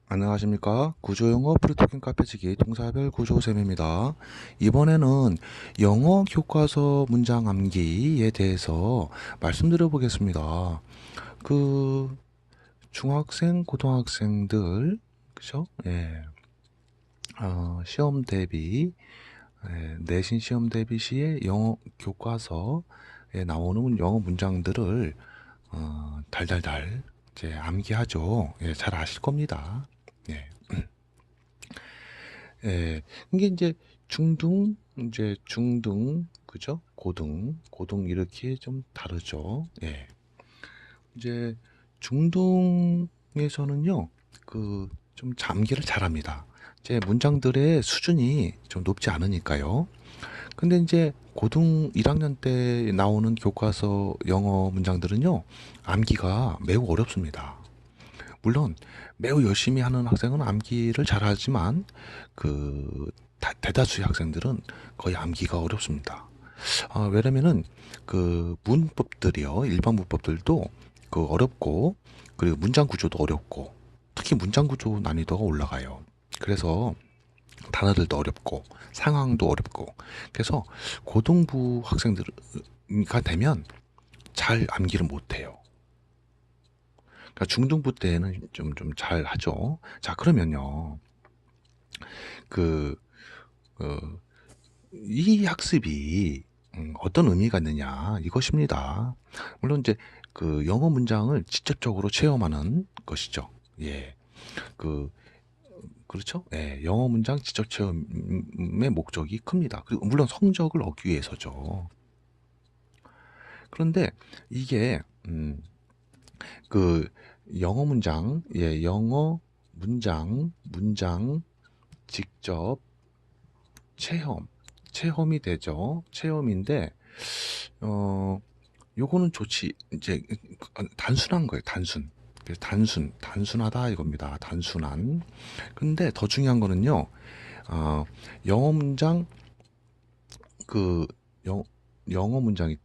안녕하십니까. 구조영어 프리토킹 카페치기 동사별 구조쌤입니다. 이번에는 영어 교과서 문장 암기에 대해서 말씀드려 보겠습니다. 그 중학생, 고등학생들 그죠? 예. 시험 대비 내신 시험 대비 시에 영어 교과서에 나오는 영어 문장들을 달달달 이제 암기하죠. 예, 잘 아실 겁니다. 예. 예. 이게 이제 중등, 그죠? 고등 이렇게 좀 다르죠. 예. 이제 중등에서는요, 좀 암기를 잘합니다. 이제 문장들의 수준이 좀 높지 않으니까요. 근데 이제 고등 1학년 때 나오는 교과서 영어 문장들은요, 암기가 매우 어렵습니다. 물론 매우 열심히 하는 학생은 암기를 잘하지만 대다수의 학생들은 거의 암기가 어렵습니다. 왜냐면은 문법들이요, 일반 문법들도 어렵고, 그리고 문장 구조도 어렵고, 특히 문장 구조 난이도가 올라가요. 그래서 단어들도 어렵고 상황도 어렵고, 그래서 고등부 학생들가 되면 잘 암기를 못해요. 그러니까 중등부 때는 좀 잘 하죠. 자, 그러면요. 그, 어, 이 학습이 어떤 의미가 있느냐 이것입니다. 물론 이제 영어 문장을 직접적으로 체험하는 것이죠. 예, 그 그렇죠. 예, 영어 문장 직접 체험의 목적이 큽니다. 그리고 물론 성적을 얻기 위해서죠. 그런데 이게 그 영어 문장, 예, 영어 문장 직접 체험이 되죠. 체험인데, 어, 요거는 좋지. 이제 단순한 거예요. 그래서 단순하다 이겁니다. 단순한. 근데 더 중요한 거는요. 영어 문장 그 영, 영어 문장이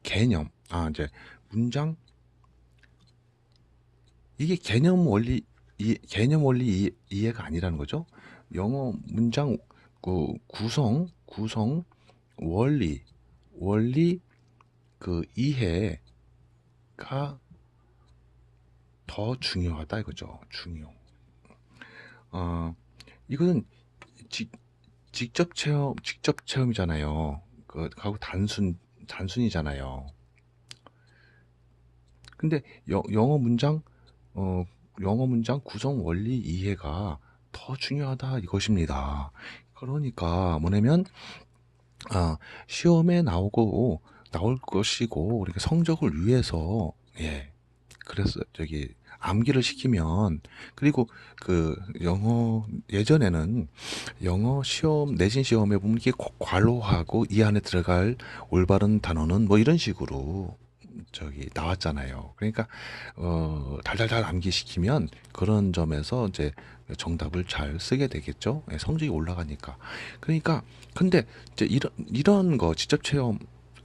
개념. 이제 문장 이게 개념 원리 이해가 아니라는 거죠. 영어 문장 구성 원리 이해가 더 중요하다 이거죠. 어, 이거는 직, 직접 체험이잖아요. 하고 단순이잖아요. 근데 어, 영어 문장 구성 원리 이해가 더 중요하다 이것입니다. 그러니까 뭐냐면 시험에 나올 것이고, 우리가 성적을 위해서, 예, 그래서 암기를 시키면, 그리고 예전에는 영어 시험 내신 시험에 보면 이게 괄호하고 이 안에 들어갈 올바른 단어는 뭐 이런 식으로 나왔잖아요. 그러니까 달달달 암기시키면 그런 점에서 이제 정답을 잘 쓰게 되겠죠. 예, 성적이 올라가니까. 그러니까 근데 이제 이런 거 직접 체험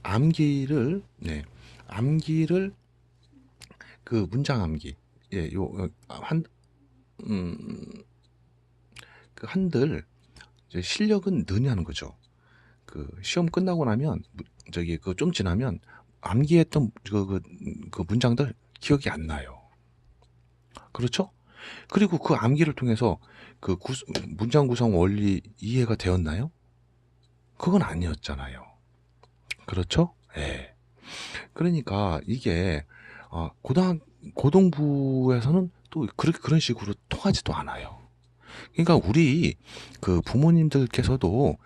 암기를 문장 암기, 예, 음, 한들 이제 실력은 느냐는 거죠. 시험 끝나고 나면 좀 지나면 암기했던 문장들 기억이 안 나요. 그렇죠? 그리고 그 암기를 통해서 문장 구성 원리 이해가 되었나요? 그건 아니었잖아요. 그렇죠? 예. 그러니까 이게 고등부에서는 또 그런 식으로 통하지도 않아요. 그러니까 우리 부모님들께서도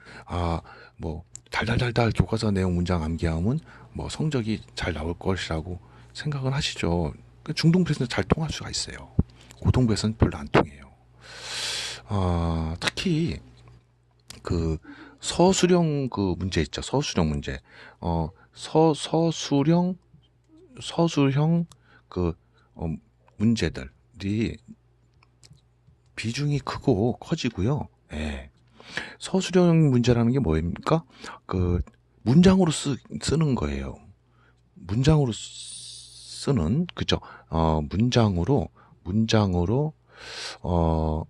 뭐 달달달달 교과서 내용 문장 암기하면 뭐 성적이 잘 나올 것이라고 생각을 하시죠. 중등부에서는 잘 통할 수가 있어요. 고등부에서는 별로 안 통해요. 특히 그 서술형 문제 있죠. 서술형 문제. 어, 서술형 그 문제들이 비중이 커지고요. 예. 서술형 문제라는 게 뭐입니까? 문장으로 쓰는 거예요. 문장으로 쓰는, 그죠? 문장으로 어,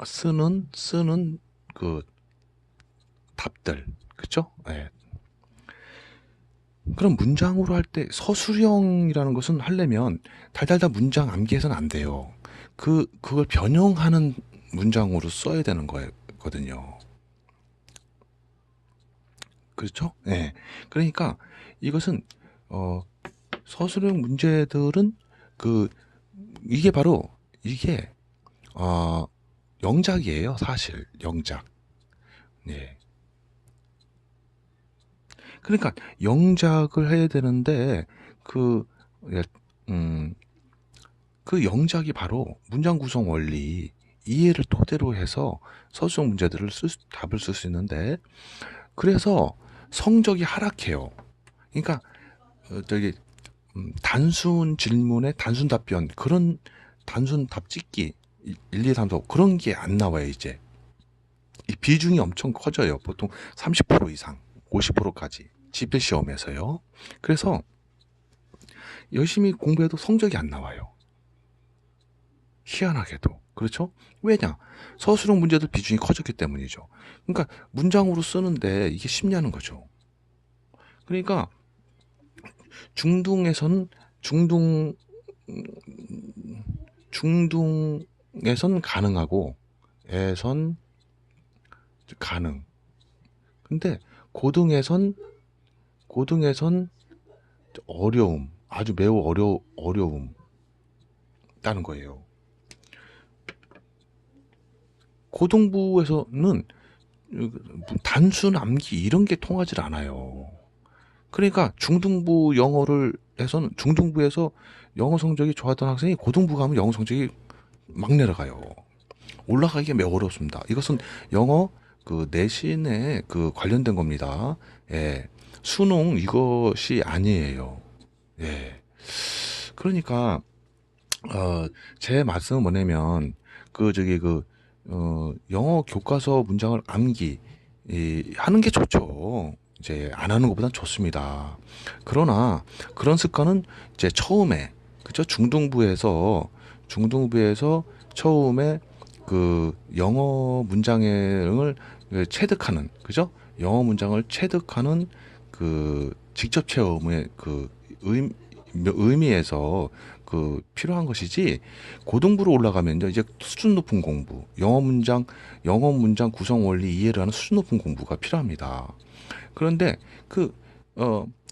쓰는 그 답들, 그쵸? 예. 그럼 문장으로 할 때 서술형이라는 것은 하려면 달달달 문장 암기해서는 안 돼요. 그걸 변형하는 문장으로 써야 되는 거거든요. 그렇죠? 예. 그러니까 이것은 어, 서술형 문제들은 그 이게 바로 이게 어, 영작이에요, 사실 영작. 예. 그러니까 영작을 해야 되는데 그 예, 음, 그 영작이 바로 문장 구성 원리 이해를 토대로 해서 서술형 문제들을 답을 쓸 수 있는데 그래서 성적이 하락해요. 그러니까 저기 단순 질문에 단순 답변 그런 단순 답 찍기 1, 2, 3, 4 그런 게 안 나와요 이제. 이 비중이 엄청 커져요. 보통 30% 이상, 50%까지 지필 시험에서요. 그래서 열심히 공부해도 성적이 안 나와요. 희한하게도. 그렇죠? 왜냐? 서술형 문제들 비중이 커졌기 때문이죠. 그러니까 문장으로 쓰는데 이게 쉽냐는 거죠. 그러니까 중등에선 중등 중등에선 가능하고 에선 가능. 근데 고등에선 고등에선 어려움, 아주 매우 어려움 있다는 거예요. 고등부에서는 단순 암기 이런 게 통하질 않아요. 그러니까 중등부 영어를 해서는 중등부에서 영어 성적이 좋았던 학생이 고등부 가면 영어 성적이 막 내려가요. 올라가기가 매우 어렵습니다. 이것은 영어 그 내신에 그 관련된 겁니다. 예. 수능 이것이 아니에요. 예. 그러니까 제 말씀은 뭐냐면 영어 교과서 문장을 암기 하는 게 좋죠. 이제 안 하는 것보단 좋습니다. 그러나 그런 습관은 이제 처음에 그죠? 중등부에서 처음에 그 영어 문장을 체득하는 그죠? 영어 문장을 체득하는 그 직접 체험의 그 의미에서 그 필요한 것이지 고등부로 올라가면요 이제 수준 높은 공부 영어 문장 구성 원리 이해를 하는 수준 높은 공부가 필요합니다. 그런데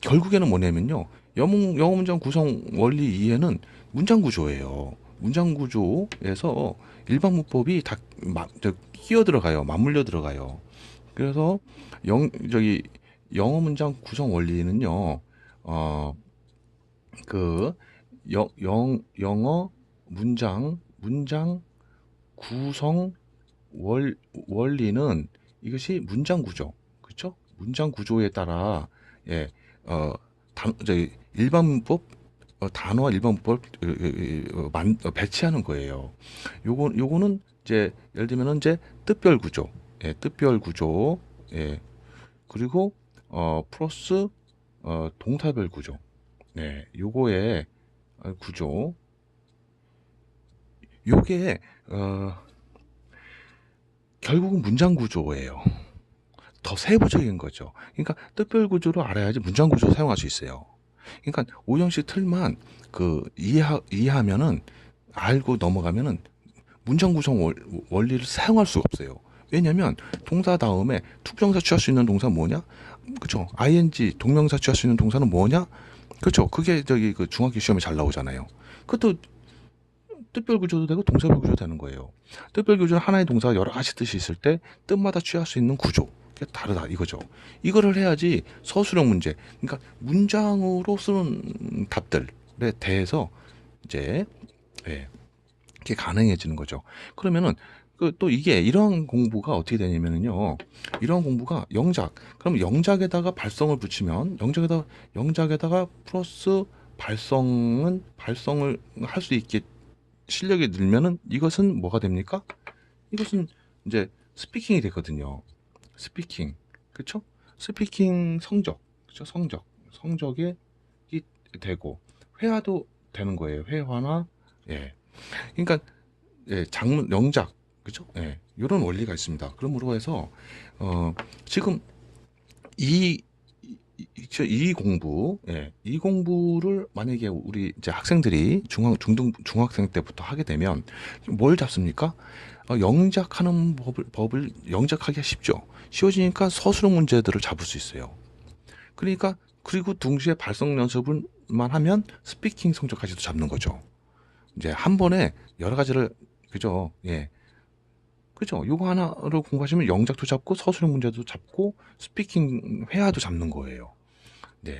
결국에는 뭐냐면요 영어 문장 구성 원리 이해는 문장 구조예요. 문장 구조에서 일반 문법이 다 끼어 들어가요. 맞물려 들어가요. 그래서 영어 문장 구성 원리는요 어, 그 영어 문장 구성 원리는 이것이 문장 구조, 그렇죠? 문장 구조에 따라 예, 저기 일반 문법 단어와 일반 문법 배치하는 거예요. 요거는 이제 예를 들면은 이제 뜻별 구조, 뜻별 구조, 그리고 플러스 동사별 구조, 요거의 구조, 요게 어, 결국은 문장 구조예요. 더 세부적인 거죠. 그러니까 뜻별 구조를 알아야지 문장 구조를 사용할 수 있어요. 그러니까 오형식 틀만 이해하면은 알고 넘어가면은 문장 구성 원리를 사용할 수가 없어요. 왜냐면 동사 다음에 투부정사 취할 수 있는 동사 뭐냐? 그죠? ing 동명사 취할 수 있는 동사는 뭐냐? 그렇죠. 그게 그 중학교 시험에 잘 나오잖아요. 그것도 뜻별 구조도 되고 동사별 구조도 되는 거예요. 뜻별 구조는 하나의 동사가 여러 가지 뜻이 있을 때 뜻마다 취할 수 있는 구조. 그게 다르다 이거죠. 이거를 해야지 서술형 문제. 그러니까 문장으로 쓰는 답들에 대해서 이제 예, 이게 가능해지는 거죠. 그러면은 또 이게 이러한 공부가 어떻게 되냐면요. 이러한 공부가 영작. 그럼 영작에다가 발성을 붙이면 영작에다가 플러스 발성을 할 수 있게 실력이 늘면은 이것은 뭐가 됩니까? 이것은 이제 스피킹이 되거든요. 스피킹. 그쵸? 스피킹 성적. 그쵸? 성적이 되고 회화도 되는 거예요. 회화나 예. 그러니까 예, 장문 영작 그죠? 예, 이런 원리가 있습니다. 그러므로 해서 지금 이, 이 공부, 예, 이 공부를 만약에 우리 이제 학생들이 중학생 때부터 하게 되면 뭘 잡습니까? 영작하는 법을 영작하기가 쉽죠. 쉬워지니까 서술형 문제들을 잡을 수 있어요. 그러니까 그리고 동시에 발성 연습을만 하면 스피킹 성적까지도 잡는 거죠. 이제 한 번에 여러 가지를 그죠? 예. 그죠? 요거 하나로 공부하시면 영작도 잡고 서술형 문제도 잡고 스피킹 회화도 잡는 거예요. 네.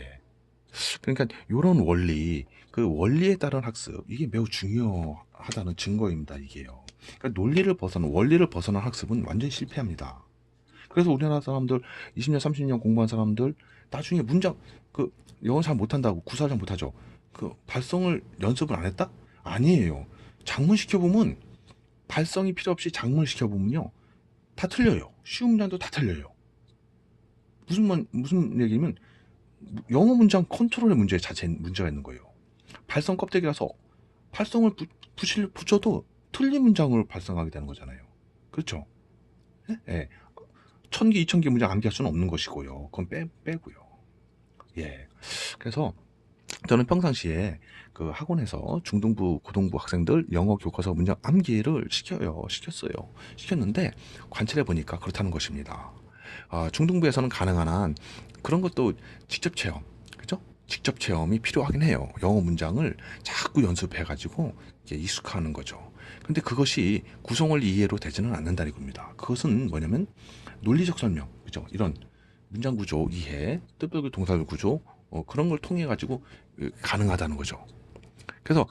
그러니까 요런 원리, 그 원리에 따른 학습 이게 매우 중요하다는 증거입니다, 이게요. 그러니까 논리를 벗어난 원리를 벗어난 학습은 완전히 실패합니다. 그래서 우리나라 사람들 20년, 30년 공부한 사람들 나중에 문장 그 영어 잘 못한다고 구사 잘 못하죠. 그 발성을 연습을 안 했다? 아니에요. 작문 시켜보면 발성이 필요 없이 작문을 시켜보면요 다 틀려요. 쉬운 문장도 다 틀려요. 무슨 얘기냐면 영어 문장 컨트롤의 문제 자체 문제가 있는 거예요. 발성 껍데기라서 발성을 붙여도 틀린 문장을 발성하게 되는 거잖아요. 그렇죠? 예? 예. 1000개, 2000개 문장 암기할 수는 없는 것이고요. 그건 빼고요. 예. 그래서 저는 평상시에 그 학원에서 중등부, 고등부 학생들 영어 교과서 문장 암기를 시켰어요. 시켰는데 관찰해 보니까 그렇다는 것입니다. 중등부에서는 가능한 한 그런 것도 직접 체험, 그죠? 직접 체험이 필요하긴 해요. 영어 문장을 자꾸 연습해가지고 익숙하는 거죠. 근데 그것이 구성원리 이해로 되지는 않는다는 겁니다. 그것은 뭐냐면 논리적 설명, 그죠? 이런 문장 구조 이해, 뜻별 동사별 구조 그런 걸 통해 가지고 가능하다는 거죠. 그래서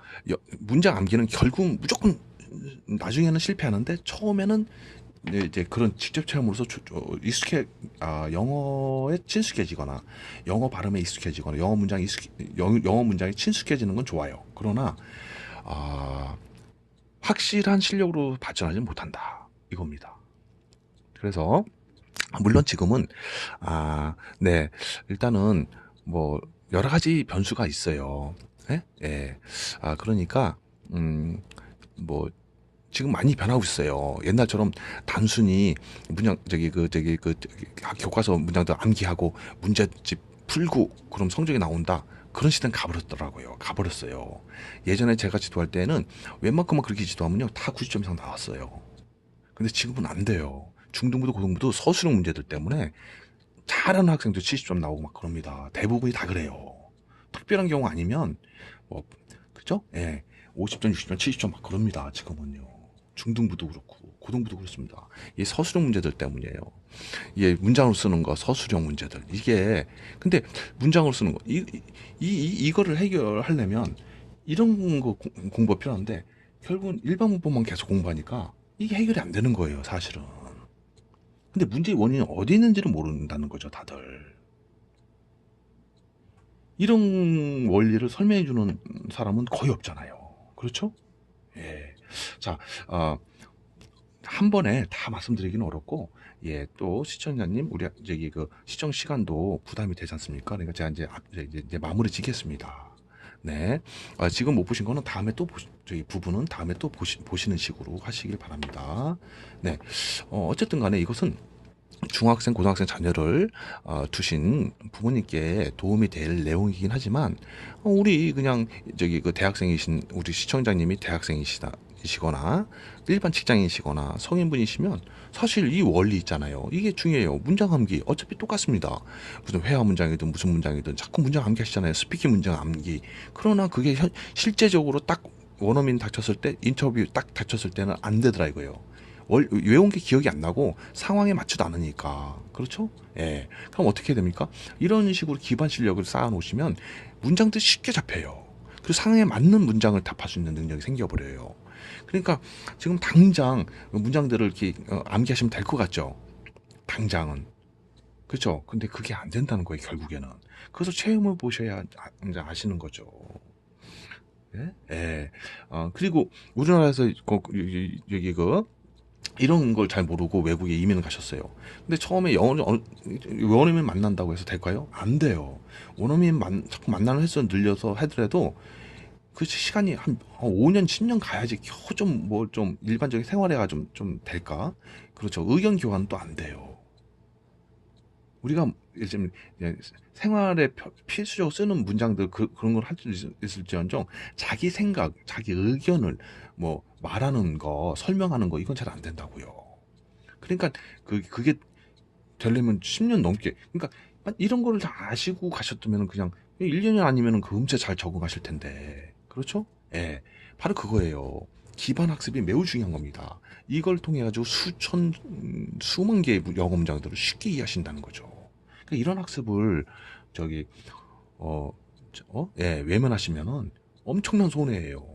문장 암기는 결국 무조건 나중에는 실패하는데 처음에는 이제 그런 직접 체험으로서 영어에 친숙해지거나 영어 발음에 익숙해지거나 영어 문장이 친숙해지는 건 좋아요. 그러나 확실한 실력으로 발전하지 못한다 이겁니다. 그래서 물론 지금은 네 일단은 뭐 여러 가지 변수가 있어요. 예? 예. 그러니까 뭐 지금 많이 변하고 있어요. 옛날처럼 단순히 교과서 문장들 암기하고 문제집 풀고 그럼 성적이 나온다. 그런 시대는 가버렸어요. 예전에 제가 지도할 때는 웬만큼만 그렇게 지도하면요 다 90점 이상 나왔어요. 근데 지금은 안 돼요. 중등부도 고등부도 서술형 문제들 때문에 잘하는 학생도 70점 나오고 막 그럽니다. 대부분이 다 그래요. 특별한 경우 아니면 뭐 그죠? 예. 50점, 60점, 70점 막 그럽니다. 지금은요. 중등부도 그렇고 고등부도 그렇습니다. 이 서술형 문제들 때문이에요. 이 문장으로 쓰는 거 서술형 문제들 이게 근데 문장으로 쓰는 거 이거를 해결하려면 이런 거 공부가 필요한데 결국은 일반 문법만 계속 공부하니까 이게 해결이 안 되는 거예요, 사실은. 근데 문제의 원인이 어디 있는지를 모른다는 거죠, 다들. 이런 원리를 설명해 주는 사람은 거의 없잖아요. 그렇죠? 예. 자, 한 번에 다 말씀드리기는 어렵고, 예, 또 시청자님, 우리 저기 그 시청 시간도 부담이 되지 않습니까? 그러니까 제가 이제 마무리 짓겠습니다. 네. 지금 못 보신 거는 다음에 또 저희 부분은 다음에 또 보시는 식으로 하시길 바랍니다. 네. 어쨌든 간에 이것은 중학생, 고등학생 자녀를 두신 부모님께 도움이 될 내용이긴 하지만 우리 그냥 저기 그 대학생이신 우리 시청자님이 대학생이시거나 일반 직장인이시거나 성인분이시면 사실 이 원리 있잖아요. 이게 중요해요. 문장 암기 어차피 똑같습니다. 무슨 회화 문장이든 무슨 문장이든 자꾸 문장 암기 하시잖아요. 스피킹 문장 암기. 그러나 그게 실제적으로 딱 원어민 닥쳤을 때 인터뷰 딱 닥쳤을 때는 안 되더라 이거예요. 외운 게 기억이 안 나고 상황에 맞지도 않으니까 그렇죠? 예. 그럼 어떻게 됩니까? 이런 식으로 기반 실력을 쌓아 놓으시면 문장도 쉽게 잡혀요. 그리고 상황에 맞는 문장을 답할 수 있는 능력이 생겨버려요. 그러니까 지금 당장 문장들을 이렇게 암기하시면 될 것 같죠? 당장은. 그렇죠? 근데 그게 안 된다는 거예요, 결국에는. 그래서 체험을 보셔야 이제 아시는 거죠. 예? 예. 그리고 우리나라에서 여기 이런 걸 잘 모르고 외국에 이민을 가셨어요. 근데 처음에 원어민 만난다고 해서 될까요? 안 돼요. 자꾸 만나는 횟수 늘려서 하더라도 그 시간이 한 5년, 10년 가야지 겨우 좀 뭐 좀 일반적인 생활에가 좀 될까? 그렇죠. 의견 교환은 또 안 돼요. 우리가 요즘 생활에 필수적으로 쓰는 문장들 그런 걸 할 수 있을지언정 자기 생각, 자기 의견을 뭐 말하는 거, 설명하는 거 이건 잘 안 된다고요. 그러니까 그게 되려면 10년 넘게 그러니까 이런 거를 다 아시고 가셨다면 그냥 1년이 아니면은 그 음체 잘 적응하실 텐데. 그렇죠? 예. 바로 그거예요. 기반 학습이 매우 중요한 겁니다. 이걸 통해 가지고 수만 개의 영어 문장들을 쉽게 이해하신다는 거죠. 그러니까 이런 학습을 저기 어, 예, 외면하시면은 엄청난 손해예요.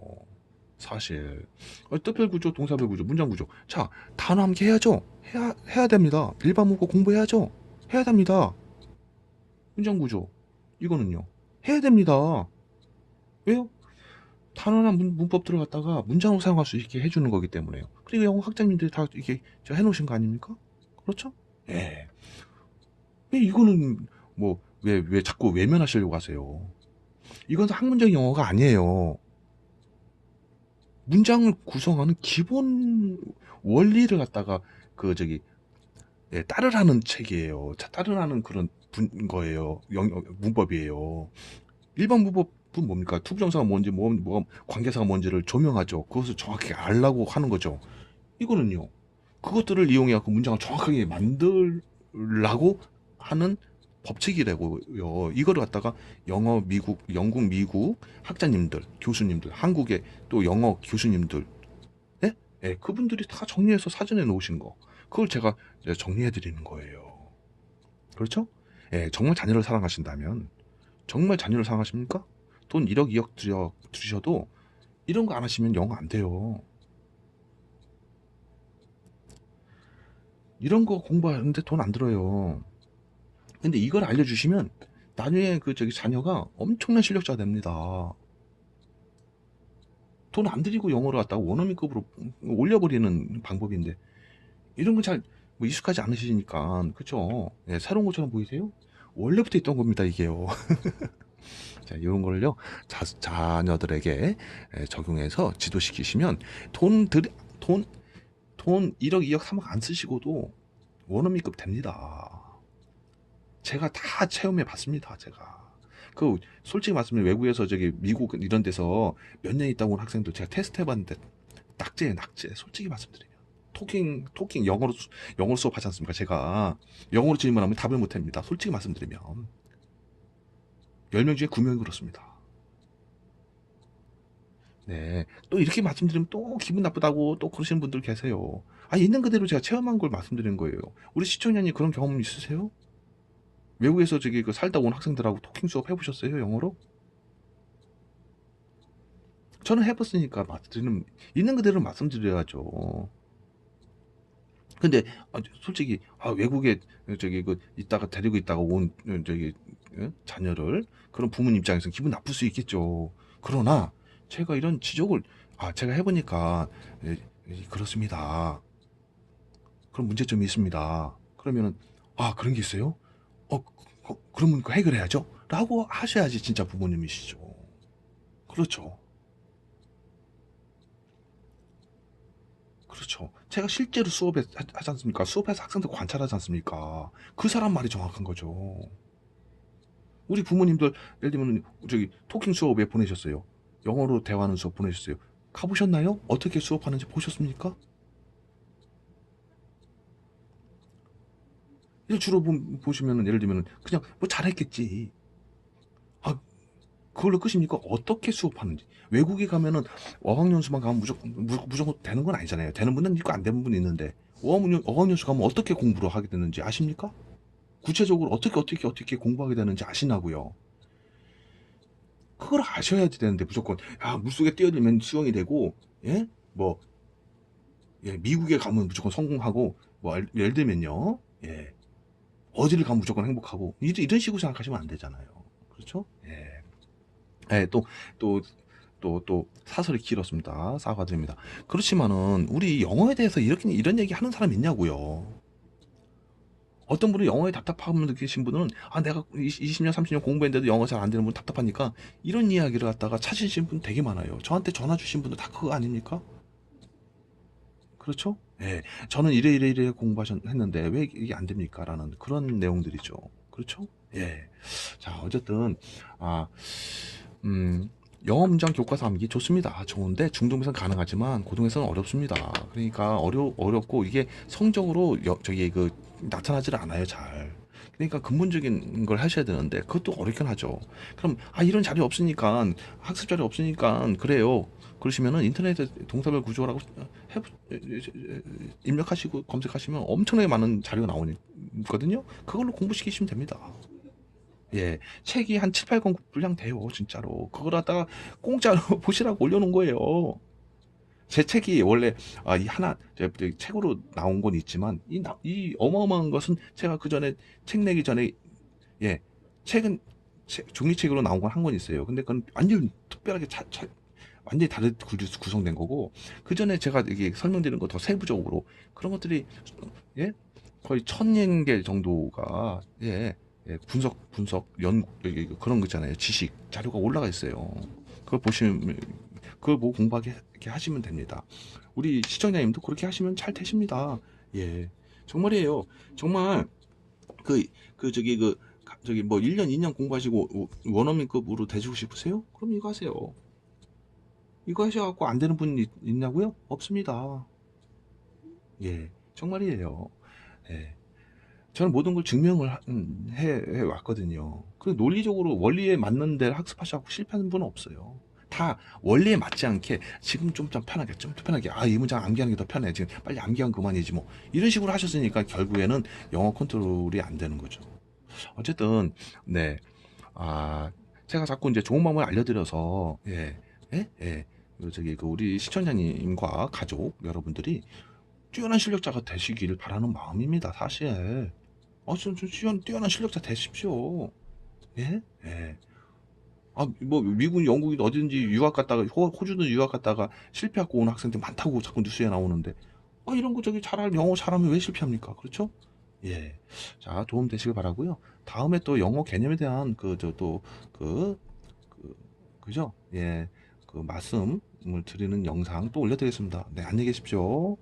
사실. 뜻별 구조, 동사별 구조, 문장 구조. 자, 단어 함께 해야죠. 해야 됩니다. 일반 문법 공부해야죠. 해야 됩니다. 문장 구조. 이거는요. 해야 됩니다. 왜요? 단어나 문법 들어갔다가 문장으로 사용할 수 있게 해주는 거기 때문에요. 그리고 영어 학자님들이 다 이렇게 해놓으신 거 아닙니까? 그렇죠? 예. 왜 이거는 뭐, 왜 자꾸 외면하시려고 하세요? 이건 학문적인 영어가 아니에요. 문장을 구성하는 기본 원리를 갖다가 따르라는 책이에요. 따르라는 그런 거예요. 문법이에요. 일반 문법은 뭡니까? 투부정사가 뭔지, 뭐가 관계사가 뭔지를 조명하죠. 그것을 정확히 알라고 하는 거죠. 이거는요. 그것들을 이용해 그 문장을 정확하게 만들라고 하는 법칙이라고요. 이거를 갖다가 영국, 미국 학자님들, 교수님들, 한국의 또 영어 교수님들, 예? 예, 그분들이 다 정리해서 사전에 놓으신 거. 그걸 제가 이제 정리해 드리는 거예요. 그렇죠? 예, 정말 자녀를 사랑하신다면, 정말 자녀를 사랑하십니까? 돈 1억, 2억 들여셔도 이런 거 안 하시면 영어 안 돼요. 이런 거 공부하는데 돈 안 들어요. 근데 이걸 알려주시면 나중에 자녀가 엄청난 실력자가 됩니다. 돈 안 들이고 영어를 갖다가 원어민급으로 올려버리는 방법인데 이런 건 잘 뭐 익숙하지 않으시니까 그쵸? 예, 새로운 것처럼 보이세요? 원래부터 있던 겁니다 이게요. 자, 이런 걸요 자녀들에게 적용해서 지도시키시면 돈 들이 돈 1억, 2억, 3억 안 쓰시고도 원어민급 됩니다. 제가 다 체험해 봤습니다. 제가 솔직히 말씀드리면 외국에서 미국 이런 데서 몇 년 있다 온 학생들 제가 테스트 해봤는데 낙제예요, 낙제. 솔직히 말씀드리면 토킹 영어로 수업하지 않습니까? 제가 영어로 질문하면 답을 못 합니다. 솔직히 말씀드리면 10명 중에 9명이 그렇습니다. 네. 또 이렇게 말씀드리면 또 기분 나쁘다고 또 그러시는 분들 계세요. 있는 그대로 제가 체험한 걸 말씀드리는 거예요. 우리 시청자님 그런 경험 있으세요? 외국에서 살다 온 학생들하고 토킹 수업 해보셨어요? 영어로? 저는 해봤으니까 있는 그대로 말씀드려야죠. 근데 솔직히 외국에 있다가 데리고 있다가 온 자녀를 그런 부모님 입장에서 기분 나쁠 수 있겠죠. 그러나 제가 이런 지적을 제가 해보니까 그렇습니다. 그런 문제점이 있습니다. 그러면은 그런 게 있어요? 그러면 해결해야죠. 라고 하셔야지 진짜 부모님이시죠. 그렇죠. 그렇죠. 제가 실제로 하지 않습니까? 수업에서 학생들 관찰하지 않습니까? 그 사람 말이 정확한 거죠. 우리 부모님들, 예를 들면, 토킹 수업에 보내셨어요. 영어로 대화하는 수업 보내셨어요. 가보셨나요? 어떻게 수업하는지 보셨습니까? 주로 보시면은, 예를 들면, 그냥 뭐 잘했겠지. 그걸로 끝입니까? 어떻게 수업하는지. 외국에 가면은 어학연수만 가면 무조건 되는 건 아니잖아요. 되는 분은 있고 안 되는 분이 있는데 어학연수 가면 어떻게 공부를 하게 되는지 아십니까? 구체적으로 어떻게 공부하게 되는지 아시나고요. 그걸 아셔야지 되는데 무조건 물속에 뛰어들면 수영이 되고 예? 뭐 미국에 가면 무조건 성공하고 뭐 예를 들면요. 예. 어디를 가면 무조건 행복하고 이런 식으로 생각하시면 안 되잖아요. 그렇죠? 예. 예, 또 사설이 길었습니다. 사과드립니다. 그렇지만은 우리 영어에 대해서 이런 얘기 하는 사람 있냐고요. 어떤 분은 영어에 답답함을 느끼신 분은 내가 20년 30년 공부했는데도 영어 잘 안 되는 분 답답하니까 이런 이야기를 갖다가 찾으신 분 되게 많아요. 저한테 전화 주신 분도 다 그거 아닙니까? 그렇죠? 예. 저는 이래 공부했는데 왜 이게 안 됩니까? 라는 그런 내용들이죠. 그렇죠? 예. 자, 어쨌든, 아, 음, 영어 문장 교과서 암기 좋습니다. 좋은데 중등부에서는 가능하지만 고등에서는 어렵습니다. 그러니까 어렵고 이게 성적으로 나타나질 않아요, 잘. 그러니까 근본적인 걸 하셔야 되는데 그것도 어렵긴 하죠. 그럼 이런 자료 없으니까 학습 자료 없으니까 그래요. 그러시면은 인터넷에 동사별 구조라고 입력하시고 검색하시면 엄청나게 많은 자료가 나오거든요. 그걸로 공부시키시면 됩니다. 예, 책이 한 7, 8권 분량 돼요, 진짜로. 그걸 갖다가 공짜로 보시라고 올려놓은 거예요. 제 책이 원래 이 하나 책으로 나온 건 있지만 이 어마어마한 것은 제가 그 전에 책 내기 전에 예 책은 종이책으로 나온 건 한 권 있어요. 근데 그건 완전 특별하게 완전히 다른 구성된 거고 그 전에 제가 이게 설명드리는 거 더 세부적으로 그런 것들이 예 거의 1,000개 정도가 분석 그런 거 있잖아요. 지식 자료가 올라가 있어요. 그걸 보시면 그걸 보고 공부하게 이렇게 하시면 됩니다. 우리 시청자님도 그렇게 하시면 잘 되십니다. 예, 정말이에요. 정말 저기 뭐 1년, 2년 공부하시고 원어민급으로 되시고 싶으세요? 그럼 이거 하세요. 이거 하셔갖고 안 되는 분 있냐고요? 없습니다. 예, 정말이에요. 예. 저는 모든 걸 증명을 해 왔거든요. 그 논리적으로 원리에 맞는 데를 학습하셔갖고 실패하는 분은 없어요. 다 원리에 맞지 않게 지금 좀 편하게, 좀 더 편하게. 이 문장 암기하는 게 더 편해. 지금 빨리 암기하면 그만이지 뭐. 이런 식으로 하셨으니까 결국에는 영어 컨트롤이 안 되는 거죠. 어쨌든, 네. 제가 자꾸 이제 좋은 방법을 알려드려서, 우리 시청자님과 가족 여러분들이 뛰어난 실력자가 되시기를 바라는 마음입니다, 사실. 뛰어난 실력자 되십시오. 예? 예. 뭐, 미국, 영국이 어딘지 유학 갔다가, 호주든 유학 갔다가 실패하고 온 학생들 많다고 자꾸 뉴스에 나오는데, 이런 거 영어 잘하면 왜 실패합니까? 그렇죠? 예. 자, 도움 되시길 바라고요. 다음에 또 영어 개념에 대한 그죠? 예. 그 말씀을 드리는 영상 또 올려드리겠습니다. 네, 안녕히 계십시오.